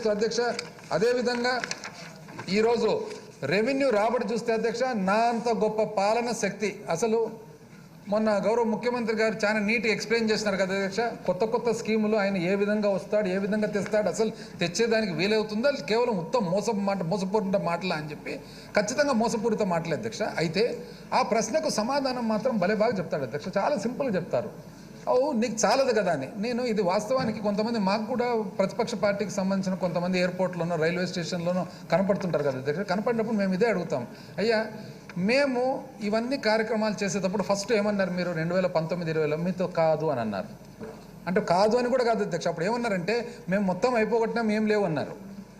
తెలియజేస్తూ అధ్యక్ష, అదేవిధంగా ఈరోజు రెవెన్యూ రాబడి చూస్తే అధ్యక్ష, నా అంత గొప్ప పాలన శక్తి అసలు మొన్న గౌరవ ముఖ్యమంత్రి గారు చాలా నీట్గా ఎక్స్ప్లెయిన్ చేసినారు కదా అధ్యక్ష. కొత్త కొత్త స్కీములు ఆయన ఏ విధంగా వస్తాడు, ఏ విధంగా తెస్తాడు, అసలు తెచ్చేదానికి వీలవుతుందా, కేవలం ఉత్తమ మోసపూరిత మాటలా అని చెప్పి ఖచ్చితంగా మోసపూరిత మాటలే అధ్యక్ష. అయితే ఆ ప్రశ్నకు సమాధానం మాత్రం భలే బాగా చెప్తాడు అధ్యక్ష, చాలా సింపుల్గా చెప్తారు. నీకు చాలదు కదా అని. నేను ఇది వాస్తవానికి కొంతమంది మాకు కూడా ప్రతిపక్ష పార్టీకి సంబంధించిన కొంతమంది ఎయిర్పోర్ట్లోనో రైల్వే స్టేషన్లోనో కనపడుతుంటారు కదా అధ్యక్ష. కనపడినప్పుడు మేము ఇదే అడుగుతాం, అయ్యా మేము ఇవన్నీ కార్యక్రమాలు చేసేటప్పుడు ఫస్ట్ ఏమన్నారు మీరు 2019-20 మీతో కాదు అని అన్నారు. అంటే కాదు అని కూడా కాదు అధ్యక్ష, అప్పుడు ఏమన్నారంటే మేము మొత్తం అయిపోగొట్టినాం, ఏం లేవు అన్నారు.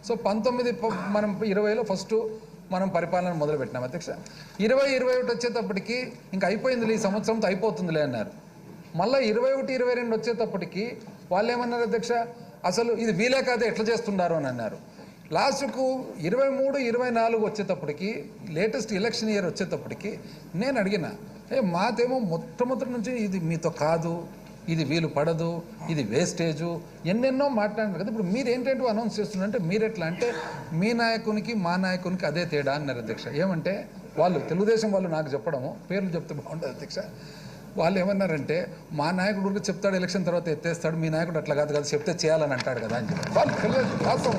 సో 19 మనం 20లో ఫస్ట్ మనం పరిపాలన మొదలుపెట్టినాం అధ్యక్ష. 20-21 వచ్చేటప్పటికి ఇంకా అయిపోయింది, ఈ సంవత్సరంతో అయిపోతుందిలే అన్నారు. మళ్ళీ 21-22 వచ్చేటప్పటికి వాళ్ళు ఏమన్నారు అధ్యక్ష, అసలు ఇది వీలే కాదు ఎట్లా చేస్తున్నారు అని అన్నారు. లాస్ట్కు 23-24 వచ్చేటప్పటికి లేటెస్ట్ ఎలక్షన్ ఇయర్ వచ్చేటప్పటికి నేను అడిగిన, మాదేమో మొట్టమొదటి నుంచి ఇది మీతో కాదు, ఇది వీలు పడదు, ఇది వేస్టేజు, ఎన్నెన్నో మాట్లాడినారు కదా. ఇప్పుడు మీరు ఏంటంటూ అనౌన్స్ చేస్తున్నారంటే మీరు ఎట్లా అంటే మీ నాయకునికి మా నాయకునికి అదే తేడా అన్నారు అధ్యక్ష. ఏమంటే వాళ్ళు తెలుగుదేశం వాళ్ళు నాకు చెప్పడము, పేర్లు చెప్తే బాగుంటుంది అధ్యక్ష. వాళ్ళు ఏమన్నారంటే మా నాయకుడు కూడా చెప్తాడు ఎలక్షన్ తర్వాత ఎత్తేస్తాడు, మీ నాయకుడు అట్లా కాదు కదా చెప్తే చేయాలని అంటాడు కదా అని చెప్పి వాళ్ళు వాస్తవం.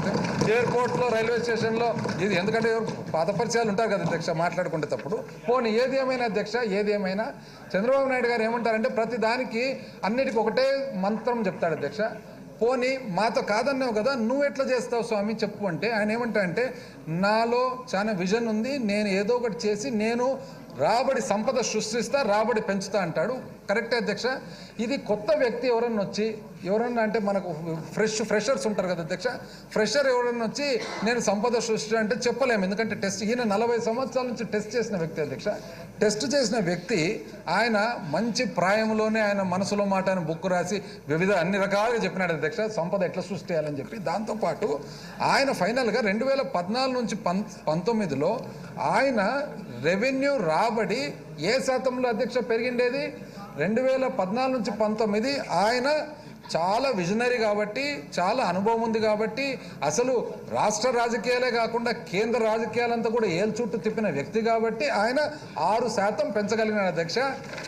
ఎయిర్పోర్ట్లో రైల్వే స్టేషన్లో ఇది ఎందుకంటే పాత పరిచయాలు ఉంటారు కదా అధ్యక్ష మాట్లాడుకుంటే తప్పుడు. పోనీ ఏది ఏమైనా అధ్యక్ష, ఏది ఏమైనా చంద్రబాబు నాయుడు గారు ఏమంటారంటే ప్రతి దానికి అన్నిటికీ ఒకటే మంత్రం చెప్తాడు అధ్యక్ష. పోనీ మాతో కాదన్నావు కదా, నువ్వు ఎట్లా చేస్తావు స్వామి చెప్పు అంటే ఆయన ఏమంటాడంటే నాలో చాలా విజన్ ఉంది, నేను ఏదో ఒకటి చేసి నేను రాబడి సంపద సృష్టిస్తా, రాబడి పెంచుతా అంటాడు. కరెక్టే అధ్యక్ష. ఇది కొత్త వ్యక్తి ఎవరన్నా వచ్చి ఎవరన్నా అంటే మనకు ఫ్రెషర్స్ ఉంటారు కదా అధ్యక్ష, ఫ్రెషర్ ఎవరన్నా వచ్చి నేను సంపద సృష్టి అంటే చెప్పలేము. ఎందుకంటే టెస్ట్ ఈయన 40 సంవత్సరాల నుంచి టెస్ట్ చేసిన వ్యక్తి అధ్యక్ష. టెస్ట్ చేసిన వ్యక్తి ఆయన మంచి ప్రాయంలోనే ఆయన మనసులో మాట ఆయన బుక్ రాసి వివిధ అన్ని రకాలుగా చెప్పినాడు అధ్యక్ష, సంపద ఎట్లా సృష్టియాలని చెప్పి. దాంతోపాటు ఆయన ఫైనల్గా 2014 నుంచి 19లో ఆయన రెవెన్యూ రాబడి ఏ శాతంలో అధ్యక్ష పెరిగిండేది, 2014 నుంచి 19 ఆయన చాలా విజనరీ కాబట్టి, చాలా అనుభవం ఉంది కాబట్టి, అసలు రాష్ట్ర రాజకీయాలే కాకుండా కేంద్ర రాజకీయాలంతా కూడా ఏలు చుట్టూ తిప్పిన వ్యక్తి కాబట్టి ఆయన 6% పెంచగలిగినాడు అధ్యక్ష.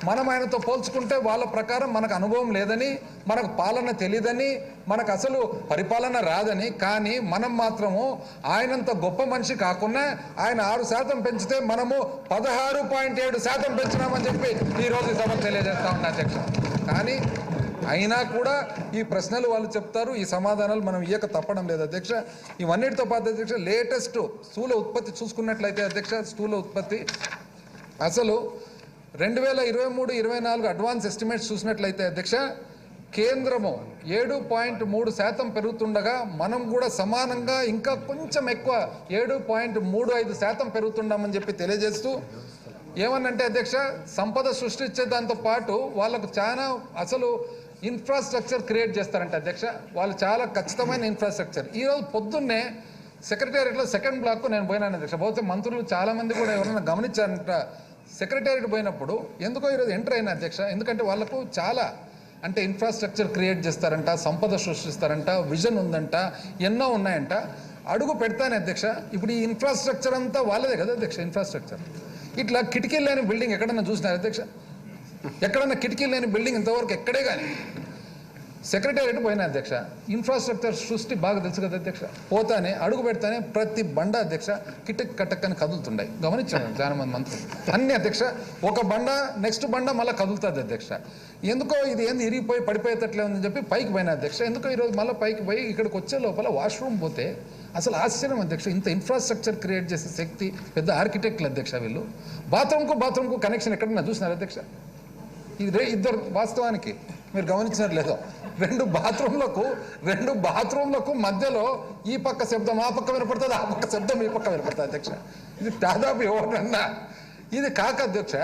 మనం ఆయనతో పోల్చుకుంటే వాళ్ళ ప్రకారం మనకు అనుభవం లేదని, మనకు పాలన తెలియదని, మనకు అసలు పరిపాలన రాదని, కానీ మనం మాత్రము ఆయనంత గొప్ప మనిషి కాకుండా ఆయన 6% పెంచితే మనము 16.7% పెంచినామని చెప్పి ఈరోజు సభ తెలియజేస్తా ఉన్నా అధ్యక్ష. కానీ అయినా కూడా ఈ ప్రశ్నలు వాళ్ళు చెప్తారు, ఈ సమాధానాలు మనం ఇయ్యక తప్పడం లేదు అధ్యక్ష. ఇవన్నిటితో పాటు అధ్యక్ష లేటెస్ట్ స్థూల ఉత్పత్తి చూసుకున్నట్లయితే అధ్యక్ష, స్థూల ఉత్పత్తి అసలు 2023-24 అడ్వాన్స్ ఎస్టిమేట్స్ చూసినట్లయితే అధ్యక్ష, కేంద్రము 7.3% పెరుగుతుండగా మనం కూడా సమానంగా ఇంకా కొంచెం ఎక్కువ 7.35% పెరుగుతున్నామని చెప్పి తెలియజేస్తూ ఏమన్నంటే అధ్యక్ష, సంపద సృష్టించే దాంతో పాటు వాళ్ళకు చాలా అసలు ఇన్ఫ్రాస్ట్రక్చర్ క్రియేట్ చేస్తారంట అధ్యక్ష. వాళ్ళు చాలా ఖచ్చితమైన ఇన్ఫ్రాస్ట్రక్చర్. ఈరోజు పొద్దున్నే సెక్రటేరియట్లో సెకండ్ బ్లాక్ నేను పోయినాను అధ్యక్ష. బహుశా మంత్రులు చాలామంది కూడా ఎవరైనా గమనించారంట. సెక్రటేరియట్ పోయినప్పుడు ఎందుకో ఈరోజు ఎంటర్ అయిన అధ్యక్ష, ఎందుకంటే వాళ్ళకు చాలా అంటే ఇన్ఫ్రాస్ట్రక్చర్ క్రియేట్ చేస్తారంట, సంపద సృష్టిస్తారంట, విజన్ ఉందంట, ఎన్నో ఉన్నాయంట. అడుగు పెడతానే అధ్యక్ష, ఇప్పుడు ఈ ఇన్ఫ్రాస్ట్రక్చర్ అంతా వాళ్ళదే కదా అధ్యక్ష. ఇన్ఫ్రాస్ట్రక్చర్ ఇట్లా కిటికీలు లేని బిల్డింగ్ ఎక్కడన్నా చూసినారు అధ్యక్ష? ఎక్కడన్నా కిటికీలు లేని బిల్డింగ్ ఇంతవరకు ఎక్కడే కానీ. సెక్రటేరియట్ పోయినా అధ్యక్ష, ఇన్ఫ్రాస్ట్రక్చర్ సృష్టి బాగా తెలుసు కదా అధ్యక్ష. పోతానే అడుగు పెడతానే ప్రతి బండ అధ్యక్ష కిటక్ కటక్కని కదులుతుంటాయి. గమనించాను చాలా మంది మంత్రులు అన్ని అధ్యక్ష. ఒక బండ నెక్స్ట్ బండ మళ్ళీ కదులుతుంది అధ్యక్ష. ఎందుకో ఇది ఏంది ఇరిగిపోయి పడిపోయేటట్లే ఉందని చెప్పి పైకి పోయినా అధ్యక్ష. ఎందుకో ఈరోజు మళ్ళీ పైకి పోయి ఇక్కడికి వచ్చే లోపల వాష్రూమ్ పోతే అసలు ఆశ్చర్యం అధ్యక్ష. ఇంత ఇన్ఫ్రాస్ట్రక్చర్ క్రియేట్ చేసే శక్తి పెద్ద ఆర్కిటెక్ట్లు అధ్యక్ష వీళ్ళు. బాత్రూమ్కు కనెక్షన్ ఎక్కడన్నా చూసినారు అధ్యక్ష? ఇది ఇద్దరు వాస్తవానికి మీరు గమనించినారు లేదో, రెండు బాత్రూంలకు మధ్యలో ఈ పక్క శబ్దం ఆ పక్క వినపడుతుంది, ఆ పక్క శబ్దం ఈ పక్క వినపడుతుంది అధ్యక్ష. ఇది దాదాపు ఎవరన్నా ఇది కాక అధ్యక్ష,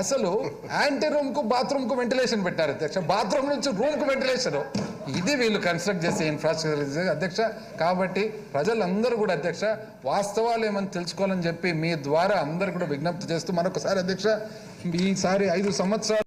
అసలు యాంటీ రూమ్కు బాత్రూమ్కు వెంటిలేషన్ పెట్టారు అధ్యక్ష. బాత్రూమ్ నుంచి రూమ్కు వెంటిలేషన్. ఇది వీళ్ళు కన్స్ట్రక్ట్ చేసే ఇన్ఫ్రాస్ట్రక్చర్ అధ్యక్ష. కాబట్టి ప్రజలందరూ కూడా అధ్యక్ష వాస్తవాలు ఏమని తెలుసుకోవాలని చెప్పి మీ ద్వారా అందరూ కూడా విజ్ఞప్తి చేస్తూ మరొకసారి అధ్యక్ష, ఈసారి 5 సంవత్సరాలు